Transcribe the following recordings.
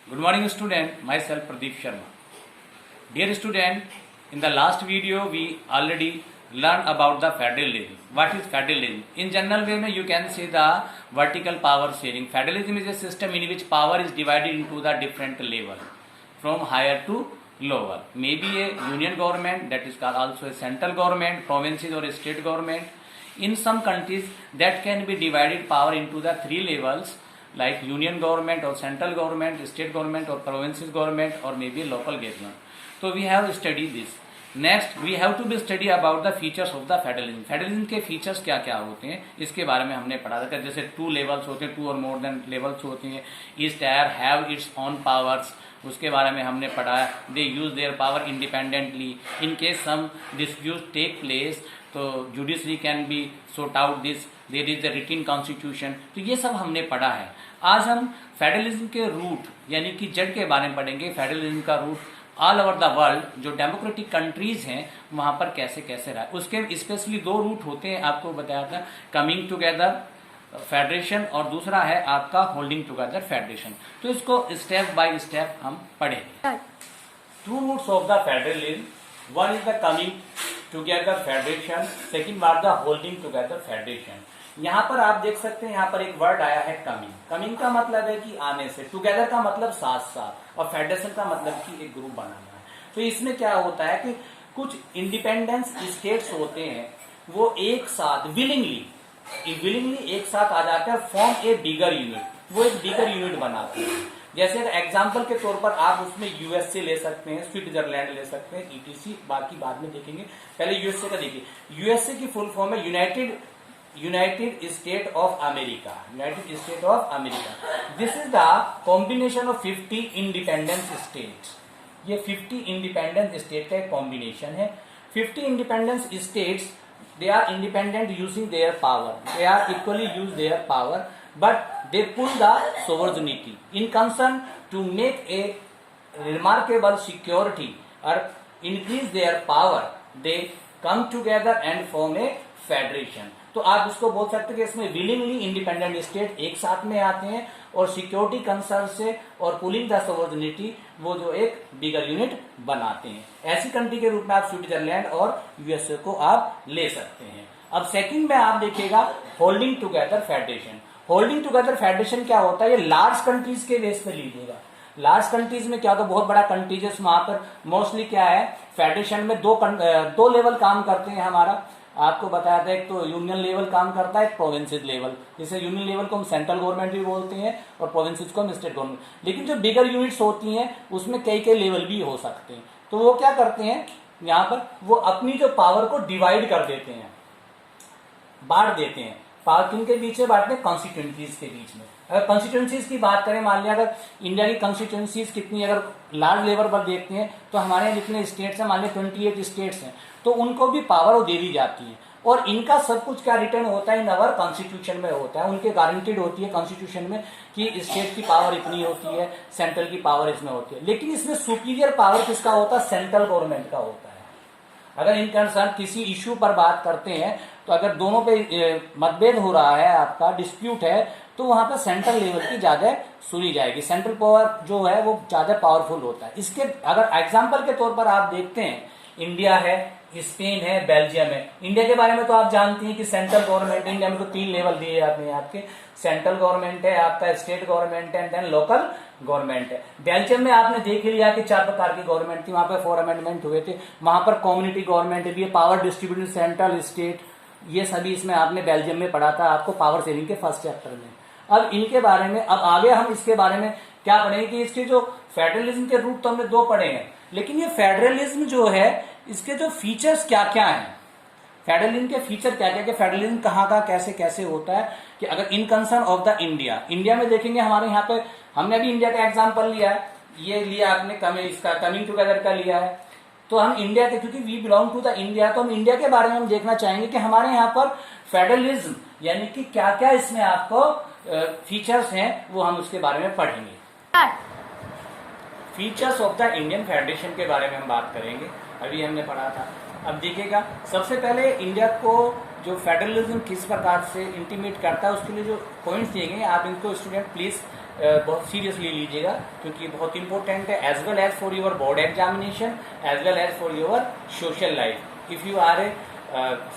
Good morning student, myself Pradeep Sharma. Dear student, in the last video we already learned about the federalism. What is federalism? In general way you can see the vertical power sharing. Federalism is a system in which power is divided into the different level from higher to lower. Maybe a union government, that is called also a central government, provinces or a state government. In some countries that can be divided power into the three levels, like union government or central government, state government or provinces government, or maybe local government. So we have studied this. Next we have to be study about the features of the federalism. Federalism के features क्या क्या होते हैं इसके बारे में हमने पढ़ा था. जैसे टू लेवल्स होते हैं, टू और मोर देन लेवल्स होते हैं. Each tier have its on powers, उसके बारे में हमने पढ़ा. They use their power independently. In case some dispute take place तो judiciary can be sort out this. There is the written constitution. तो ये सब हमने पढ़ा है. आज हम फेडरलिज्म के रूट यानी कि जड़ के बारे में पढ़ेंगे. फेडरलिज्म का root all over the world जो डेमोक्रेटिक कंट्रीज हैं वहां पर कैसे कैसे रहा. उसके स्पेशली दो रूट होते हैं, आपको बताया था. कमिंग टुगेदर फेडरेशन और दूसरा है आपका होल्डिंग टुगेदर फेडरेशन. तो इसको स्टेप बाय स्टेप हम पढ़ेंगे. Two roots of the federalism. One is the coming together federation, second बार द होल्डिंग टुगेदर फेडरेशन. यहाँ पर आप देख सकते हैं, यहाँ पर एक वर्ड आया है कमिंग. कमिंग का मतलब है कि आने से, टुगेदर का मतलब साथ साथ, और फेडरेशन का मतलब कि एक ग्रुप बनाना है. तो इसमें क्या होता है कि कुछ इंडिपेंडेंस स्टेट्स होते हैं वो एक साथ विलिंगली एक साथ आ जाकर फॉर्म ए बिगर यूनिट, वो एक बिगर यूनिट बनाते हैं. जैसे एग्जाम्पल के तौर पर आप उसमें यूएसए ले सकते हैं, स्विट्जरलैंड ले सकते हैं, ईटीसी. बाकी बाद में देखेंगे, पहले यूएसए का देखिए. यूएसए की फुल फॉर्म है United state of America. United state of America. This is the combination of 50 independent states. ये 50 इंडिपेंडेंट स्टेट का एक कॉम्बिनेशन है. 50 independent states, they are independent using their power, they are equally use their power, but they pull the sovereignty in concern to make a remarkable security or increase their power. They come together and form a federation. तो आप इसको बोल सकते हैं कि इसमें willingly independent state एक साथ में आते हैं और सिक्योरिटी कंसर्न से और पुलिंग द सोवर्निटी वो जो एक बिगर यूनिट बनाते हैं. ऐसी कंट्री के रूप में आप स्विट्जरलैंड और यूएसए को आप ले सकते हैं. अब सेकंड में आप देखिएगा holding together federation. Holding together federation क्या होता है? ये लार्ज कंट्रीज के बेस पे लीजिएगा. लार्ज कंट्रीज में क्या होता है, बहुत बड़ा कंट्रीज है, वहां पर मोस्टली क्या है, फेडरेशन में दो लेवल काम करते हैं. हमारा आपको बताया था, एक तो यूनियन लेवल काम करता है, एक प्रोविंसेस लेवल. जैसे यूनियन लेवल को हम सेंट्रल गवर्नमेंट भी बोलते हैं और प्रोविंसेस को हम स्टेट गवर्नमेंट. लेकिन जो बिगर यूनिट्स होती हैं उसमें कई कई लेवल भी हो सकते हैं. तो वो क्या करते हैं, यहाँ पर वो अपनी जो पावर को डिवाइड कर देते हैं, बांट देते हैं. पावर किनके बीच में बांटते हैं? कॉन्स्टिट्यूंसीज के बीच में. अगर कॉन्स्टिट्यूंसीज की बात करें, मान लिया अगर इंडिया की कॉन्स्टिट्यूंसीज कितनी, अगर लार्ज लेवल पर देखते हैं तो हमारे यहाँ जितने स्टेट्स हैं, मान लिया 28 स्टेट्स हैं, तो उनको भी पावर दे दी जाती है. और इनका सब कुछ क्या रिटर्न होता है, इन अवर कॉन्स्टिट्यूशन में होता है. उनके गारंटीड होती है कॉन्स्टिट्यूशन में कि स्टेट की पावर इतनी होती है, सेंट्रल की पावर इसमें होती है. लेकिन इसमें सुपीरियर पावर किसका होता है? सेंट्रल गवर्नमेंट का होता है. अगर इन कंसर्न किसी इश्यू पर बात करते हैं तो अगर दोनों पे मतभेद हो रहा है, आपका डिस्प्यूट है, तो वहां पर सेंट्रल लेवल की ज्यादा सुनी जाएगी. सेंट्रल पावर जो है वो ज्यादा पावरफुल होता है. इसके अगर एग्जाम्पल के तौर पर आप देखते हैं, इंडिया है, स्पेन है, बेल्जियम है. इंडिया के बारे में तो आप जानते हैं कि सेंट्रल गवर्नमेंट, इंडिया में तो 3 लेवल दिए जाते हैं आपके. सेंट्रल गवर्नमेंट है, आपका स्टेट गवर्नमेंट है, देन लोकल गवर्नमेंट है. बेल्जियम में आपने देख लिया कि 4 प्रकार की गवर्नमेंट थी. वहां पर 4 अमेंडमेंट हुए थे. वहां पर कम्युनिटी गवर्नमेंट भी है, पावर डिस्ट्रीब्यूशन, सेंट्रल, स्टेट, ये सभी इसमें आपने बेल्जियम में पढ़ा था, आपको पावर शेयरिंग के फर्स्ट चैप्टर में. अब इनके बारे में, अब आगे हम इसके बारे में क्या पढ़ेंगे कि इसके जो फेडरलिज्म के रूट तो हमने 2 पढ़े हैं, लेकिन ये फेडरलिज्म जो है इसके जो फीचर्स क्या क्या हैं, फेडरलिज्म के फीचर क्या क्या, फेडरलिज्म कहाँ का कैसे कैसे होता है. कि अगर इन कंसर्न ऑफ द इंडिया में देखेंगे, हमारे यहाँ पे हमने अभी इंडिया का एग्जांपल लिया है, ये लिया आपने इसका कमिंग टुगेदर का लिया है. तो हम इंडिया के, क्योंकि we belong to the India, तो हम इंडिया के बारे में हम देखना चाहेंगे कि हमारे यहाँ पर फेडरलिज्म यानी कि क्या क्या इसमें आपको फीचर्स हैं, वो हम उसके बारे में पढ़ेंगे. Features of the Indian federation के बारे में हम बात करेंगे, अभी हमने पढ़ा था. अब देखिएगा, सबसे पहले इंडिया को जो फेडरलिज्म किस प्रकार से इंटीमेट करता है उसके लिए जो पॉइंट्स दिए गए आप इनको स्टूडेंट प्लीज बहुत सीरियसली लीजिएगा, क्योंकि बहुत इंपॉर्टेंट है as well as for your board examination, as well as for your social life if you are a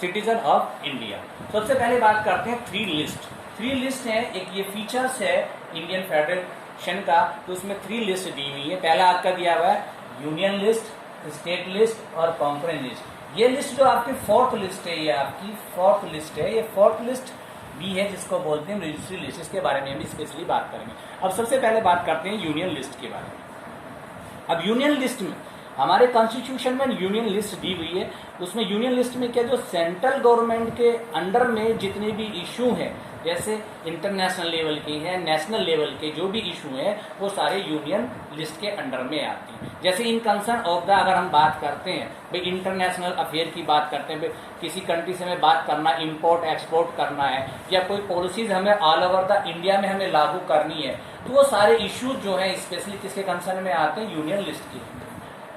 citizen of India. सबसे पहले बात करते हैं थ्री लिस्ट। थ्री लिस्ट है, एक ये फीचर्स है इंडियन फेडरेशन का, तो उसमें थ्री लिस्ट दी हुई है। पहला आपका दिया हुआ है यूनियन लिस्ट, स्टेट लिस्ट और कॉन्करेंट लिस्ट। ये लिस्ट जो आपकी फोर्थ लिस्ट है, ये आपकी फोर्थ लिस्ट है, ये फोर्थ लिस्ट भी है जिसको बोलते हैं रजिस्ट्री लिस्ट। इसके बारे में भी स्पेशली बात करेंगे। अब सबसे पहले बात करते हैं यूनियन लिस्ट के बारे में। अब यूनियन लिस्ट में हमारे कॉन्स्टिट्यूशन में यूनियन लिस्ट दी हुई है। उसमें यूनियन लिस्ट में क्या, जो सेंट्रल गवर्नमेंट के अंडर में जितने भी इशू हैं, जैसे इंटरनेशनल लेवल के हैं, नेशनल लेवल के जो भी इशू हैं, वो सारे यूनियन लिस्ट के अंडर में आते हैं। जैसे इन कंसर्न ऑफ द अगर हम बात करते हैं भाई इंटरनेशनल अफेयर की बात करते हैं, भाई किसी कंट्री से हमें बात करना, इंपोर्ट एक्सपोर्ट करना है, या कोई पॉलिसीज हमें ऑल ओवर द इंडिया में हमें लागू करनी है, तो वो सारे इश्यूज जो हैं स्पेशली किसके कंसर्न में आते हैं, यूनियन लिस्ट के,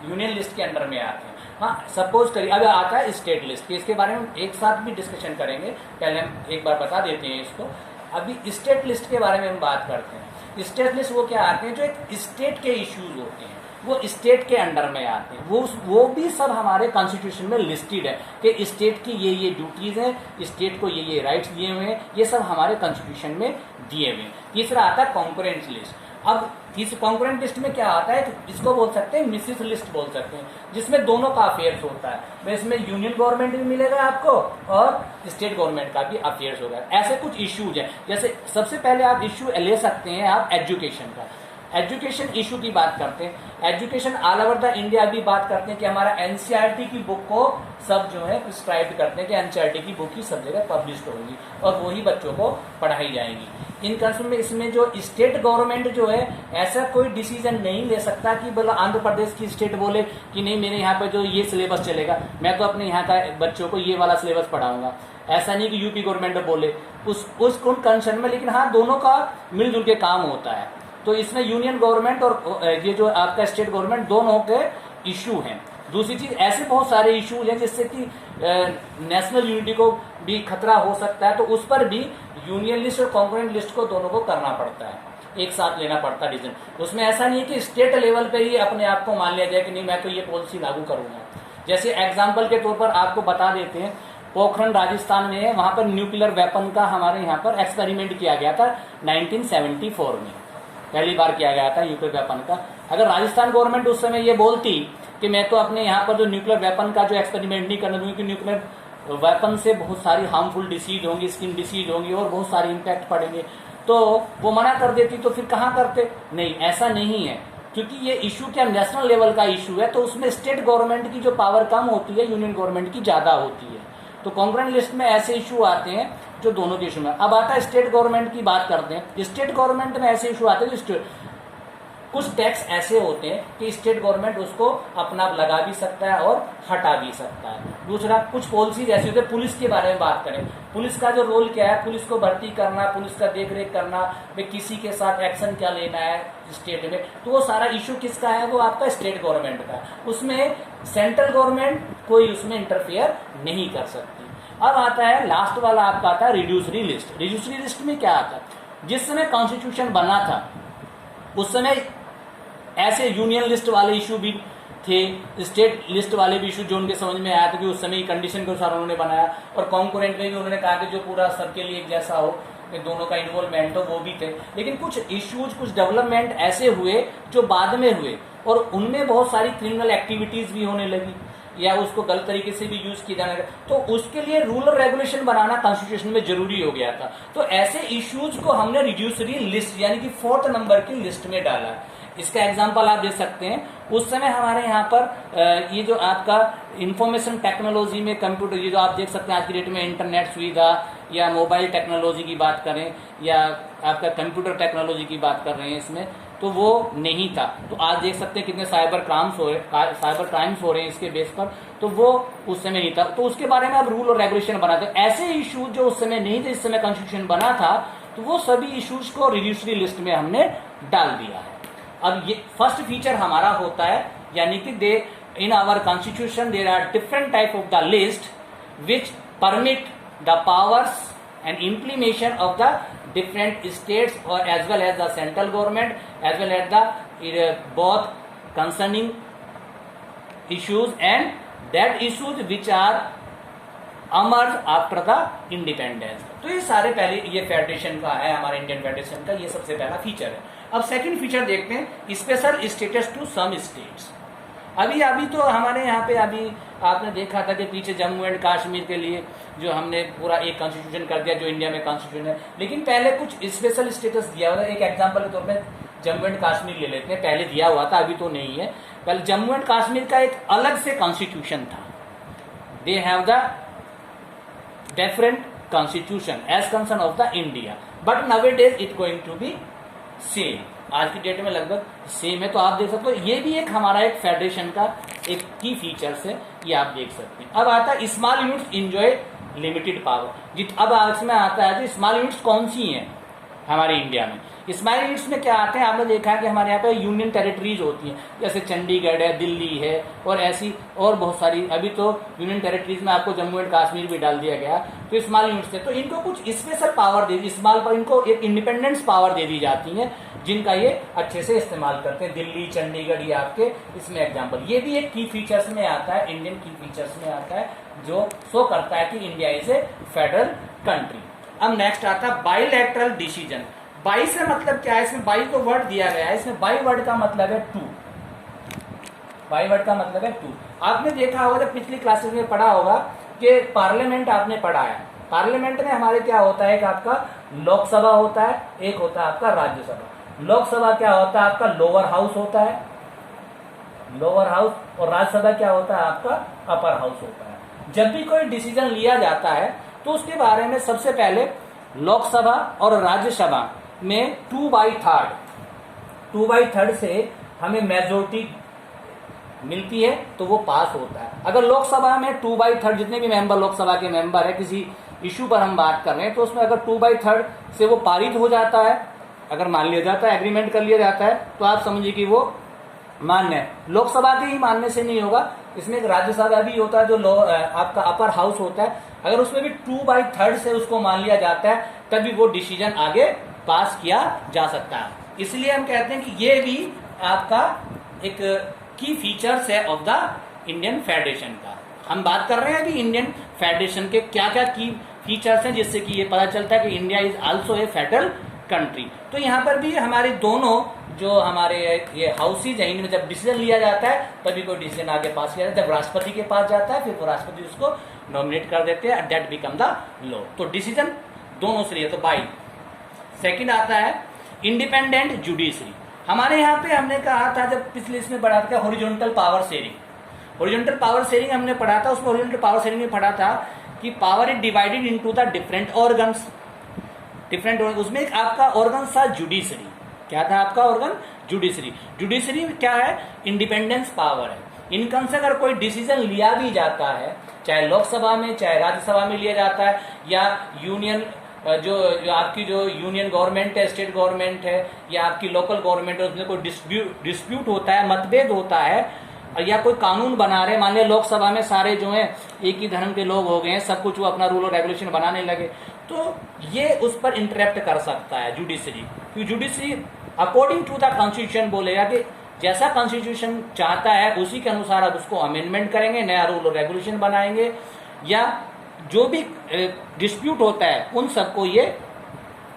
यूनियन लिस्ट के अंडर में आते हैं। हाँ, सपोज करिए अब आता है स्टेट लिस्ट, इसके बारे में एक साथ भी डिस्कशन करेंगे, पहले हम एक बार बता देते हैं इसको। अभी स्टेट लिस्ट के बारे में हम बात करते हैं। स्टेट लिस्ट वो क्या आते हैं, जो एक स्टेट के इश्यूज होते हैं वो स्टेट के अंडर में आते हैं। वो भी सब हमारे कॉन्स्टिट्यूशन में लिस्टेड है कि स्टेट की ये ड्यूटीज है, स्टेट को ये राइट्स दिए हुए हैं, ये सब हमारे कॉन्स्टिट्यूशन में दिए हुए हैं। तीसरा आता है कॉन्करेंट लिस्ट। अब इस कॉन्करेंट लिस्ट में क्या आता है, इसको बोल सकते हैं मिसेस लिस्ट बोल सकते हैं, जिसमें दोनों का अफेयर्स होता है। इसमें यूनियन गवर्नमेंट भी मिलेगा आपको और स्टेट गवर्नमेंट का भी अफेयर्स होगा। ऐसे कुछ इश्यूज है, जैसे सबसे पहले आप इश्यू ले सकते हैं आप एजुकेशन का। एजुकेशन इशू की बात करते हैं, education all over the India भी बात करते हैं कि हमारा एनसीईआरटी की बुक को सब जो है प्रिस्क्राइब करते हैं कि एनसीईआरटी की बुक ही सब जगह पब्लिश होगी और वो ही बच्चों को पढ़ाई जाएगी। इन कंसर्न में इसमें जो स्टेट गवर्नमेंट जो है ऐसा कोई डिसीजन नहीं ले सकता कि बोला आंध्र प्रदेश की स्टेट बोले कि नहीं मेरे यहाँ पे जो ये सिलेबस चलेगा, मैं तो अपने यहाँ का बच्चों को ये वाला सिलेबस पढ़ाऊंगा। ऐसा नहीं कि यूपी गवर्नमेंट बोले उस कंसर्न में, लेकिन हाँ दोनों का मिलजुल के काम होता है। तो इसमें यूनियन गवर्नमेंट और ये जो आपका स्टेट गवर्नमेंट दोनों के इशू हैं। दूसरी चीज, ऐसे बहुत सारे इशूज हैं जिससे कि नेशनल यूनिटी को भी खतरा हो सकता है, तो उस पर भी यूनियन लिस्ट और कॉन्करेंट लिस्ट को दोनों को करना पड़ता है, एक साथ लेना पड़ता है डिसीजन। उसमें ऐसा नहीं है कि स्टेट लेवल पे ही अपने आप को मान लिया जाए कि नहीं मैं तो ये पॉलिसी लागू करूंगा। जैसे एग्जाम्पल के तौर पर आपको बता देते हैं, पोखरण राजस्थान में है, वहां पर न्यूक्लियर वेपन का हमारे यहाँ पर एक्सपेरिमेंट किया गया था 1974 में, पहली बार किया गया था न्यूक्लियर वेपन का। अगर राजस्थान गवर्नमेंट उस समय ये बोलती कि मैं तो अपने यहाँ पर जो न्यूक्लियर वेपन का जो एक्सपेरिमेंट नहीं करने दूंगी, क्योंकि न्यूक्लियर वेपन से बहुत सारी हार्मफुल डिसीज होंगी, स्किन डिसीज होंगी और बहुत सारे इम्पैक्ट पड़ेंगे, तो वो मना कर देती, तो फिर कहाँ करते। नहीं, ऐसा नहीं है, क्योंकि ये इशू क्या नेशनल लेवल का इशू है, तो उसमें स्टेट गवर्नमेंट की जो पावर कम होती है, यूनियन गवर्नमेंट की ज्यादा होती है। तो कॉन्करेंट लिस्ट में ऐसे इशू आते हैं जो दोनों के इशू में। अब आता है स्टेट गवर्नमेंट की बात करते हैं। स्टेट गवर्नमेंट में ऐसे इशू आते हैं, कुछ टैक्स ऐसे होते हैं कि स्टेट गवर्नमेंट उसको अपना लगा भी सकता है और हटा भी सकता है। दूसरा, कुछ पॉलिसीज ऐसी होती है। पुलिस के बारे में बात करें, पुलिस का जो रोल क्या है, पुलिस को भर्ती करना, पुलिस का देख रेख करना, किसी के साथ एक्शन क्या लेना है स्टेट में, तो वो सारा इशू किसका है, वो आपका स्टेट गवर्नमेंट का। उसमें सेंट्रल गवर्नमेंट कोई उसमें इंटरफेयर नहीं कर सकती। अब आता है लास्ट वाला, आपका आता है रिड्यूसरी लिस्ट। रिड्यूसरी लिस्ट में क्या आता है, जिस समय कॉन्स्टिट्यूशन बना था उस समय ऐसे यूनियन लिस्ट वाले इशू भी थे, स्टेट लिस्ट वाले भी इशू जो उनके समझ में आया था कि उस समय कंडीशन के अनुसार उन्होंने बनाया, और कॉन्करेंट में भी उन्होंने कहा कि जो पूरा सबके लिए एक जैसा हो, कि दोनों का इन्वॉल्वमेंट हो, वो भी थे। लेकिन कुछ इश्यूज, कुछ डेवलपमेंट ऐसे हुए जो बाद में हुए, और उनमें बहुत सारी क्रिमिनल एक्टिविटीज भी होने लगी या उसको गलत तरीके से भी यूज किया जाने लगा, तो उसके लिए रूल और रेगुलेशन बनाना कॉन्स्टिट्यूशन में जरूरी हो गया था। तो ऐसे इश्यूज को हमने रिड्यूसरी लिस्ट यानी कि 4th नंबर की लिस्ट में डाला। इसका एग्जांपल आप दे सकते हैं, उस समय हमारे यहाँ पर ये जो आपका इंफॉर्मेशन टेक्नोलॉजी में कंप्यूटर, ये जो आप देख सकते हैं आज की डेट में इंटरनेट सुविधा या मोबाइल टेक्नोलॉजी की बात करें या आपका कंप्यूटर टेक्नोलॉजी की बात कर रहे हैं इसमें, तो वो नहीं था। तो आज देख सकते हैं कितने साइबर क्राइम्स हो रहे हैं इसके बेस पर, तो वो उस समय नहीं था। तो उसके बारे में अब रूल और रेगुलेशन बना था। ऐसे इशू जो उस समय नहीं थे, इस समय कॉन्स्टिट्यूशन बना था, तो वो सभी इश्यूज को रिड्यूसरी लिस्ट में हमने डाल दिया है। अब ये फर्स्ट फीचर हमारा होता है, यानी कि they in our constitution there are different type of the list which permit the powers and implementation of the different states or as well as the central government as well as the both concerning issues and that issues which are emerged after the independence. तो ये सारे पहले ये federation का है, हमारे Indian federation का ये सबसे पहला फीचर है. अब सेकंड फीचर देखते हैं, special status to some states. अभी तो हमारे यहाँ पे अभी आपने देखा था कि पीछे जम्मू एंड कश्मीर के लिए जो हमने पूरा एक कॉन्स्टिट्यूशन कर दिया जो इंडिया में कॉन्स्टिट्यूशन है, लेकिन पहले कुछ स्पेशल स्टेटस दिया हुआ था. एक एग्जांपल के तौर पे जम्मू एंड कश्मीर ले लेते हैं, पहले दिया हुआ था, अभी तो नहीं है. पहले जम्मू एंड कश्मीर का एक अलग से कॉन्स्टिट्यूशन था. They have the different constitution as concern of the India, but nowadays it going to be same. आज की डेट में लगभग सेम है. तो आप देख सकते हो ये भी एक हमारा एक फेडरेशन का एक की फीचर्स है, ये आप देख सकते हैं. अब आता है small units enjoy limited power. अब इसमें आता है जो स्मॉल यूनिट्स कौन सी हैं हमारे इंडिया में. स्मॉल यूनिट्स में क्या आते हैं, आपने देखा है कि हमारे यहाँ पे यूनियन टेरिटरीज होती हैं, जैसे चंडीगढ़ है, दिल्ली है और ऐसी और बहुत सारी. अभी तो यूनियन टेरिटरीज में आपको जम्मू एंड कश्मीर भी डाल दिया गया. तो स्मॉल यूनिट्स है, तो इनको कुछ स्पेशल पावर दे दी, स्मॉल पर इनको एक इंडिपेंडेंस पावर दे दी जाती है जिनका ये अच्छे से इस्तेमाल करते हैं. दिल्ली, चंडीगढ़, ये आपके इसमें एग्जाम्पल. ये भी एक की फीचर्स में आता है, इंडियन की फीचर्स में आता है जो शो करता है कि India is a federal country. अब नेक्स्ट आता है बाइलैटरल डिसीजन. बाई से मतलब क्या है, इसमें बाई तो वर्ड दिया गया है, इसमें बाई वर्ड का मतलब है टू. बाई वर्ड का मतलब है टू. आपने देखा होगा जब पिछली क्लासेस में पढ़ा होगा कि पार्लियामेंट आपने पढ़ा है. पार्लियामेंट में हमारे क्या होता है, एक आपका लोकसभा होता है, एक होता है आपका राज्यसभा. लोकसभा क्या होता है आपका लोअर हाउस होता है, लोअर हाउस, और राज्यसभा क्या होता है आपका अपर हाउस होता है. जब भी कोई डिसीजन लिया जाता है तो उसके बारे में सबसे पहले लोकसभा और राज्यसभा में 2/3 से हमें मेजोरिटी मिलती है तो वो पास होता है. अगर लोकसभा में 2/3 जितने भी मेंबर लोकसभा के मेंबर है, किसी इशू पर हम बात कर रहे हैं, तो उसमें अगर 2/3 से वो पारित हो जाता है, अगर मान लिया जाता है, एग्रीमेंट कर लिया जाता है, तो आप समझिए कि वो मान्य है. लोकसभा के ही मानने से नहीं होगा, इसमें एक राज्यसभा भी होता है जो आपका अपर हाउस होता है. अगर उसमें भी 2/3 से उसको मान लिया जाता है तभी वो डिसीजन आगे पास किया जा सकता है. इसलिए हम कहते हैं कि ये भी आपका एक की फीचर्स है ऑफ द इंडियन फेडरेशन का. हम बात कर रहे हैं कि इंडियन फेडरेशन के क्या क्या की फीचर्स हैं जिससे कि ये पता चलता है कि India is also a federal country. तो यहाँ पर भी हमारे दोनों जो हमारे ये हाउसेज हैं, इनमें जब डिसीजन लिया जाता है तभी कोई डिसीजन आगे पास किया जाता है. जब राष्ट्रपति के पास जाता है फिर वो राष्ट्रपति उसको नॉमिनेट कर देते हैं, दैट बिकम द लॉ. तो डिसीजन दोनों से लिया तो बाई. सेकंड आता है इंडिपेंडेंट जुडिशरी. हमारे यहाँ पे हमने कहा था जब पिछले इसमें पढ़ा था horizontal power sharing. Horizontal power sharing हमने पढ़ा था, उसमें हॉरिजॉन्टल पावर शेयरिंग में पढ़ा था कि power is divided into the different organs. Different उसमें एक आपका ऑर्गन था जुडिशरी. क्या था आपका ऑर्गन? जुडिशरी. जुडिशरी क्या है? इंडिपेंडेंस पावर है. इनकम से अगर कोई डिसीजन लिया भी जाता है, चाहे लोकसभा में चाहे राज्यसभा में लिया जाता है, या यूनियन जो आपकी जो यूनियन गवर्नमेंट है, स्टेट गवर्नमेंट है, या आपकी लोकल गवर्नमेंट है, उसमें कोई डिस्प्यूट होता है, मतभेद होता है, या कोई कानून बना रहे, मान लिया लोकसभा में सारे जो है एक ही धर्म के लोग हो गए हैं, सब कुछ वो अपना रूल और रेगुलेशन बनाने लगे, तो ये उस पर इंटरप्ट कर सकता है जुडिशरी. क्योंकि judiciary according to the constitution बोलेगा कि जैसा कॉन्स्टिट्यूशन चाहता है उसी के अनुसार अब उसको अमेंडमेंट करेंगे, नया रूल और रेगुलेशन बनाएंगे, या जो भी डिस्प्यूट होता है उन सबको ये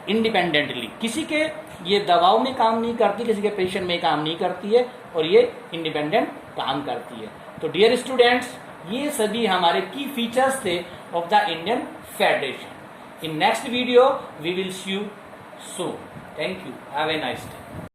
इंडिपेंडेंटली, किसी के ये दबाव में काम नहीं करती, किसी के प्रेशर में काम नहीं करती है, और ये इंडिपेंडेंट काम करती है. तो डियर स्टूडेंट्स, ये सभी हमारे की फीचर्स थे of the Indian federation. In next video we will see you soon. Thank you. Have a nice day.